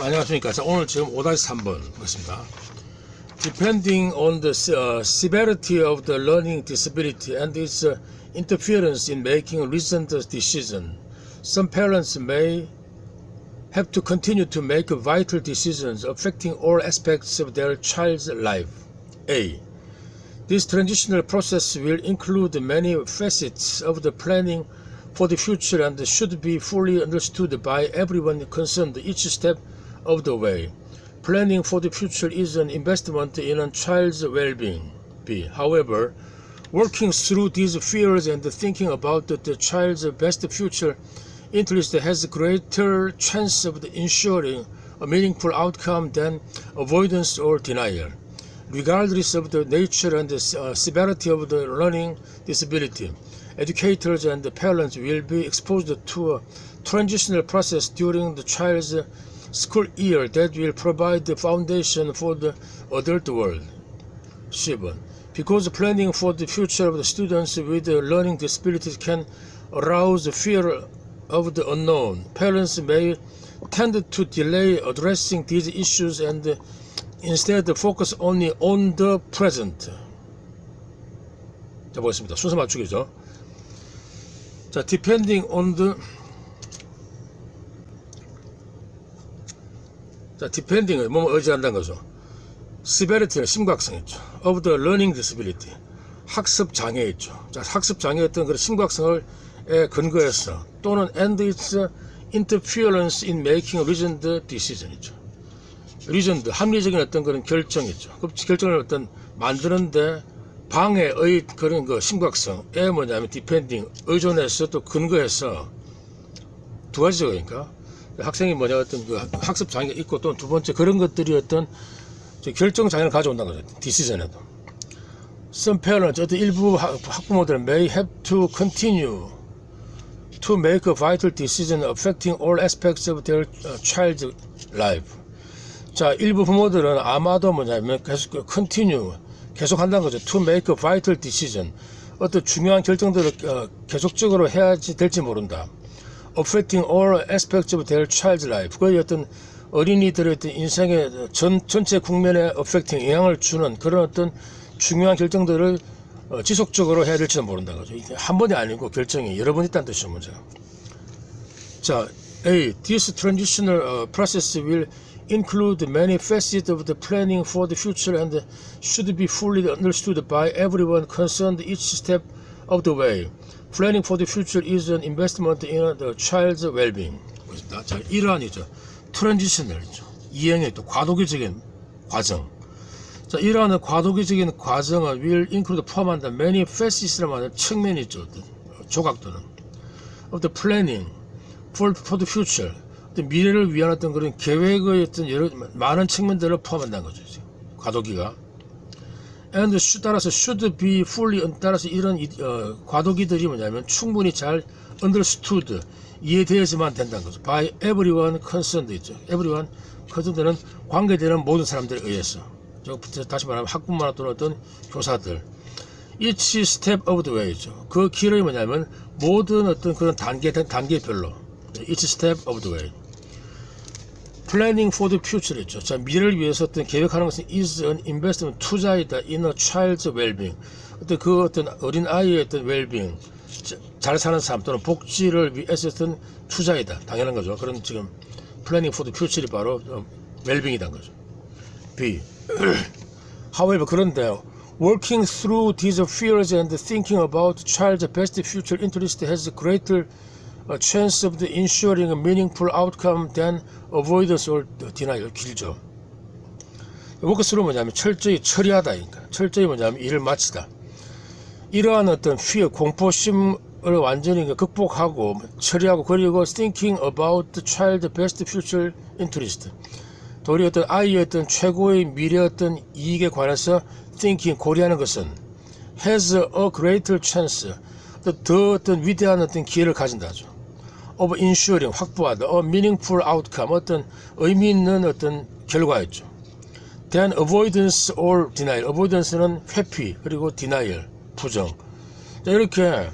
안녕하십니까. 자, 오늘 지금 5-3번 보겠습니다. Depending on the severity of the learning disability and its interference in making reasoned decisions, some parents may have to continue to make vital decisions affecting all aspects of their child's life. A. This transitional process will include many facets of the planning for the future and should be fully understood by everyone concerned each step of the way. Planning for the future is an investment in a child's well-being. B. However, working through these fears and thinking about the child's best future interest has a greater chance of ensuring a meaningful outcome than avoidance or denial. Regardless of the nature and the severity of the learning disability, educators and parents will be exposed to a transitional process during the child's school year that will provide the foundation for the adult world. 10. Because planning for the future of the students with learning disabilities can arouse fear of the unknown, parents may tend to delay addressing these issues and instead focus only on the present. 자, 보겠습니다. 순서 맞추기죠. 자, depending on the depending은 뭐뭐 의지한다는 거죠. severity는 심각성이죠. of the learning disability, 학습 장애있죠. 자, 학습 장애였던 그런 심각성을 근거해서 또는 and its interference in making reasoned decision이죠. reasoned, 합리적인 어떤 그런 결정이죠. 그 결정을 어떤 만드는데 방해의 그런 그 심각성에 뭐냐면 depending, 의존해서 또 근거해서 두 가지죠. 그러니까 학생이 뭐냐 어떤 그 학습 장애가 있고 또 두 번째 그런 것들이 어떤 결정 장애를 가져온다는 거죠. decision에도. Some parents, 어떤 일부 학부모들은 may have to continue to make a vital decision affecting all aspects of their child's life. 자, 일부 부모들은 아마도 뭐냐면 계속 continue, 계속 한다는 거죠. to make a vital decision. 어떤 중요한 결정들을 계속적으로 해야지 될지 모른다. affecting all aspects of their child's life. 거의 어떤 어린이들의 어떤 인생의 전체 국면에 affecting, 영향을 주는 그런 어떤 중요한 결정들을 지속적으로 해야 될지도 모른다는 거죠. 이게 한 번이 아니고 결정이 여러 번 있다는 뜻이죠, 문제가. 자, A. This transitional process will include many facets of the planning for the future and should be fully understood by everyone concerned each step of the way. Planning for the future is an investment in the child's well-being. 자, 이러한이죠. 트랜지셔널이죠. 이행의 또 과도기적인 과정. 자, 이러한 과도기적인 과정은 will include 포함한다. many facets라고 하는 측면이 있죠. 조각들은. of the planning for the future. 미래를 위한 어떤 그런 계획의 어떤 여러 많은 측면들을 포함한다는 거죠. 과도기가. and 따라서 should be fully, 따라서 이런 과도기들이 뭐냐면 충분히 잘 understood, 이해되어야지만 된다는 거죠. by everyone concerned 있죠. everyone concerned는 관계되는 모든 사람들에 의해서. 다시 말하면 학부모나 또는 어떤 교사들. each step of the way죠. 그 길이 뭐냐면 모든 어떤 그런 단계별로. each step of the way. Planning for the future 있죠. 자, 미래를 위해서 어떤 계획하는 것은 is an investment, 투자이다. in a child's well-being. 어떤 어린 아이의 어떤 well-being, 잘 사는 삶 또는 복지를 위해서 어떤 투자이다. 당연한 거죠. 그런 지금 planning for the future이 바로 well-being이란 거죠. B. However, 그런데 working through these fears and thinking about child's best future interest has a greater chance of ensuring a meaningful outcome than avoidance or denial. 길죠. 워크스로 뭐냐면 철저히 처리하다. 철저히 뭐냐면 일을 마치다. 이러한 어떤 fear, 공포심을 완전히 극복하고 처리하고 그리고 thinking about the child's best future interest. 도리 어떤 아이의 어떤 최고의 미래 어떤 이익에 관해서 thinking, 고려하는 것은 has a greater chance, 더 어떤 위대한 어떤 기회를 가진다죠. of ensuring, 확보하다. a meaningful outcome, 어떤 의미 있는 어떤 결과였죠. than avoidance or denial. avoidance는 회피, 그리고 denial, 부정. 자, 이렇게,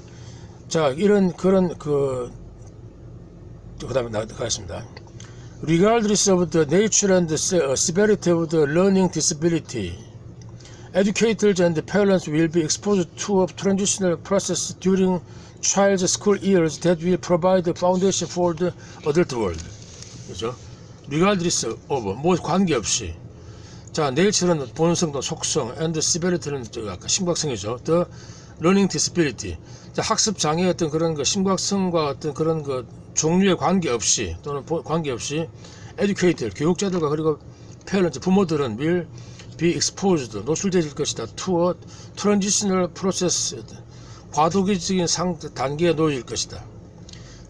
자, 이런, 그런, 그 다음에 가겠습니다. regardless of the nature and the severity of the learning disability, educators and parents will be exposed to a transitional process during child's school years that will provide the foundation for the adult world. 그죠? regardless of, 뭐 관계없이. 자, nature는 본성도 속성, and severity는 아까 심각성이죠. the learning disability. 자, 학습 장애의 어떤 그런 그 심각성과 어떤 그런 그 종류에 관계없이 또는 관계없이 educator, 교육자들과 그리고 parents, 부모들은 will be exposed, 노출될 것이다. to a transitional process, 과도기적인 단계에 놓일 것이다.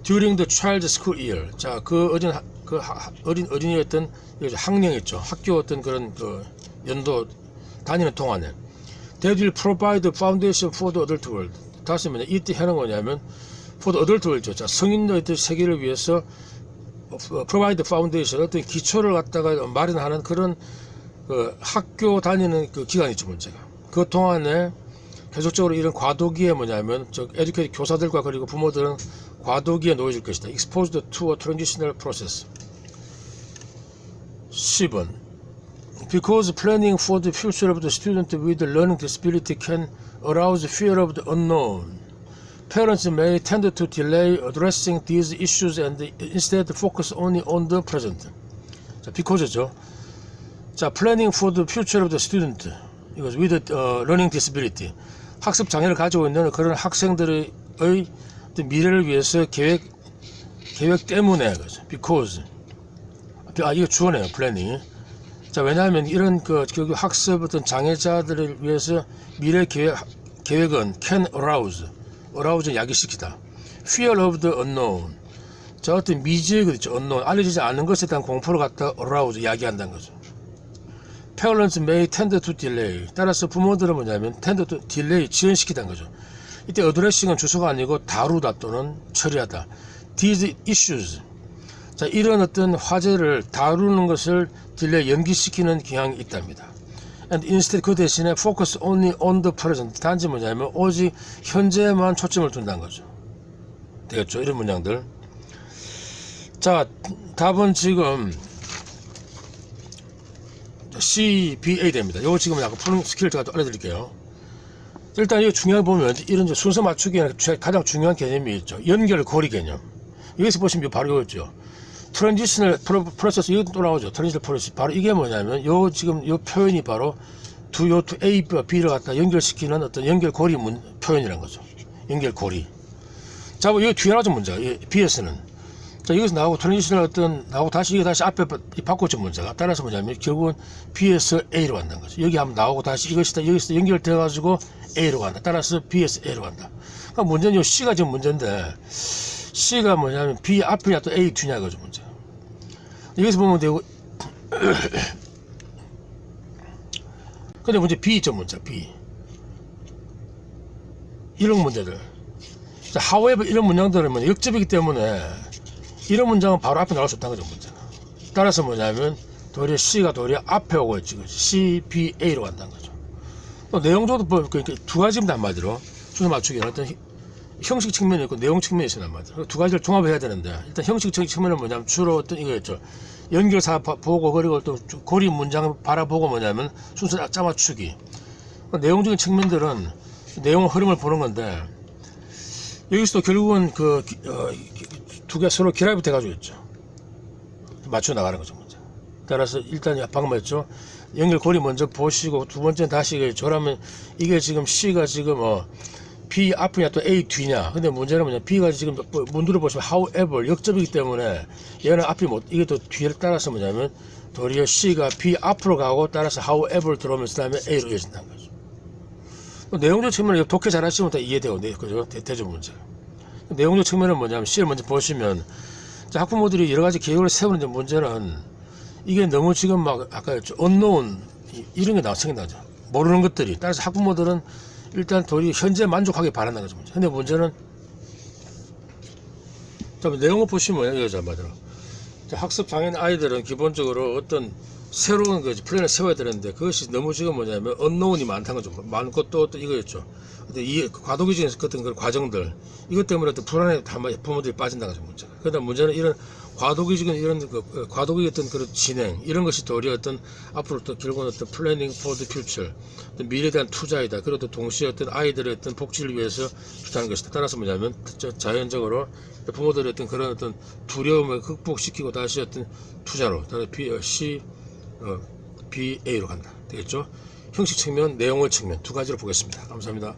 during the child's school year. 자, 어린이의 어떤 학령이죠. 학교 어떤 그런 그 연도 다니는 동안에. That will provide the foundation for the adult world. 다시 말해, 이때 하는 거냐면, for the adult world. 자, 성인의 세계를 위해서 provide the foundation, 어떤 기초를 갖다가 마련하는 그런 그 학교 다니는 그 기간이 있죠, 문제가. 그 동안에 계속적으로 이런 과도기에 뭐냐면, 에듀케이터 교사들과 그리고 부모들은 과도기에 놓여질 것이다. exposed to a transitional process. 10번. Because planning for the future of the student with a learning disability can arouse fear of the unknown, parents may tend to delay addressing these issues and instead focus only on the present. 자, because죠. 자, planning for the future of the student with a learning disability. 학습 장애를 가지고 있는 그런 학생들의 미래를 위해서 계획 때문에, 그죠. because. 이거 주어네요, planning. 자, 왜냐하면 이런 그 학습 어떤 장애자들을 위해서 미래 계획은 can arouse는 야기시키다. fear of the unknown. 자, 어떤 미지의 것 있죠, unknown. 알려지지 않은 것에 대한 공포를 갖다 arouse, 야기한다는 거죠. parents may tend to delay. 따라서 부모들은 뭐냐면 tend to delay, 지연시키다는 거죠. 이때 addressing은 주소가 아니고 다루다 또는 처리하다. these issues. 자, 이런 어떤 화제를 다루는 것을 딜레이, 연기시키는 경향이 있답니다. And instead, 그 대신에 focus only on the present. 단지 뭐냐면 오직 현재에만 초점을 둔다는 거죠. 되겠죠? 이런 문장들. 자, 답은 지금 C, B, A 됩니다. 이거 지금 약간 푸는 스킬을 제가 또 알려드릴게요. 일단 이거 중요한 보면 이런 순서 맞추기에는 가장 중요한 개념이 있죠. 연결, 고리 개념. 여기서 보시면 바로 이거죠. 트랜지셔널 프로세스, 이것도 또 나오죠. 트랜지셔널 프로세스. 바로 이게 뭐냐면, 지금 요 표현이 바로 요 A와 B를 갖다 연결시키는 어떤 연결고리 표현이라는 거죠. 연결고리. 자, 뭐, 이거 뒤에 나오죠, 문제가. B에서는. 자, 여기서 나오고, 트랜지셔널 나오고, 다시, 이게 다시 앞에 바꿨죠, 문제가. 따라서 뭐냐면, 결국은 B에서 A로 간다는 거죠. 여기 한번 나오고, 다시 여기서 연결돼가지고 A로 간다. 따라서 B에서 A로 간다. 그러니까 문제는 요 C가 지금 문제인데, C가 뭐냐면 B 앞이냐 또 A 뒤냐 그죠, 문제. 여기서 보면 되고. 근데 문제 B 있죠, 문제 B. 이런 문제들. 자, however 이런 문장들은 역접이기 때문에 이런 문장은 바로 앞에 나올 수 없다는 거죠, 문제가. 따라서 뭐냐면 도리어 C가 도리어 앞에 오고 있지, 그죠? C, B, A로 간다는 거죠. 또 내용적으로 그러니까 두 가지입니다, 한마디로. 순서 맞추기는 어떤 형식 측면이 있고 내용 측면이 있어요, 한마디로. 두 가지를 종합해야 되는데, 일단 형식적인 측면은 뭐냐면 주로 어떤 이거였죠. 연결사 보고 그리고 또 고리 문장을 바라보고 뭐냐면 순서 짜맞추기. 내용적인 측면들은 내용 흐름을 보는 건데, 여기서도 결국은 두 개 서로 결합이 돼가지고 있죠. 맞춰 나가는 거죠, 문제. 따라서 일단 방금 했죠. 연결 고리 먼저 보시고 두 번째는 다시 저라면 이게 지금 C가 지금 B 앞이냐 또 A 뒤냐. 근데 문제는 뭐냐, B가 지금 문두를 보시면 however 역접이기 때문에 얘는 앞이 이게 또 뒤를 따라서 뭐냐면 도리어 C가 B 앞으로 가고 따라서 however 들어오면서 다음에 A로 이어진다는 거죠. 내용적 측면은 독해 잘 하시면 다 이해되고, 그죠? 되죠, 문제. 내용적 측면은 뭐냐면 C를 먼저 보시면, 자, 학부모들이 여러 가지 계획을 세우는데 문제는 이게 너무 지금 막 아까 unknown 이런 게 생긴다죠. 모르는 것들이. 따라서 학부모들은 일단 도리 현재 만족하게 바란다는 거죠. 근데 문제는, 자, 내용을 보시면 이거죠, 맞아요. 학습 장애인 아이들은 기본적으로 어떤 새로운 그 플랜을 세워야 되는데 그것이 너무 지금 뭐냐면 언노운이 많다는 거죠. 많고 또 이거였죠. 근데 이 과도기적인 어떤 그런 과정들 이것 때문에 또 불안에 부모들이 빠진다는 거죠. 문제가. 그러다 문제는 이런 과도기적인 이런 과도기 어떤 그런 진행 이런 것이 도리어 어떤 앞으로 또 결국은 어떤 플래닝 포 더 퓨처 미래에 대한 투자이다. 그리고 또 동시에 어떤 아이들의 어떤 복지를 위해서 주다는 것이다. 따라서 뭐냐면 자연적으로 부모들의 어떤 그런 어떤 두려움을 극복시키고 다시 어떤 투자로 BA로 간다. 되겠죠? 형식 측면, 내용을 측면 두 가지로 보겠습니다. 감사합니다.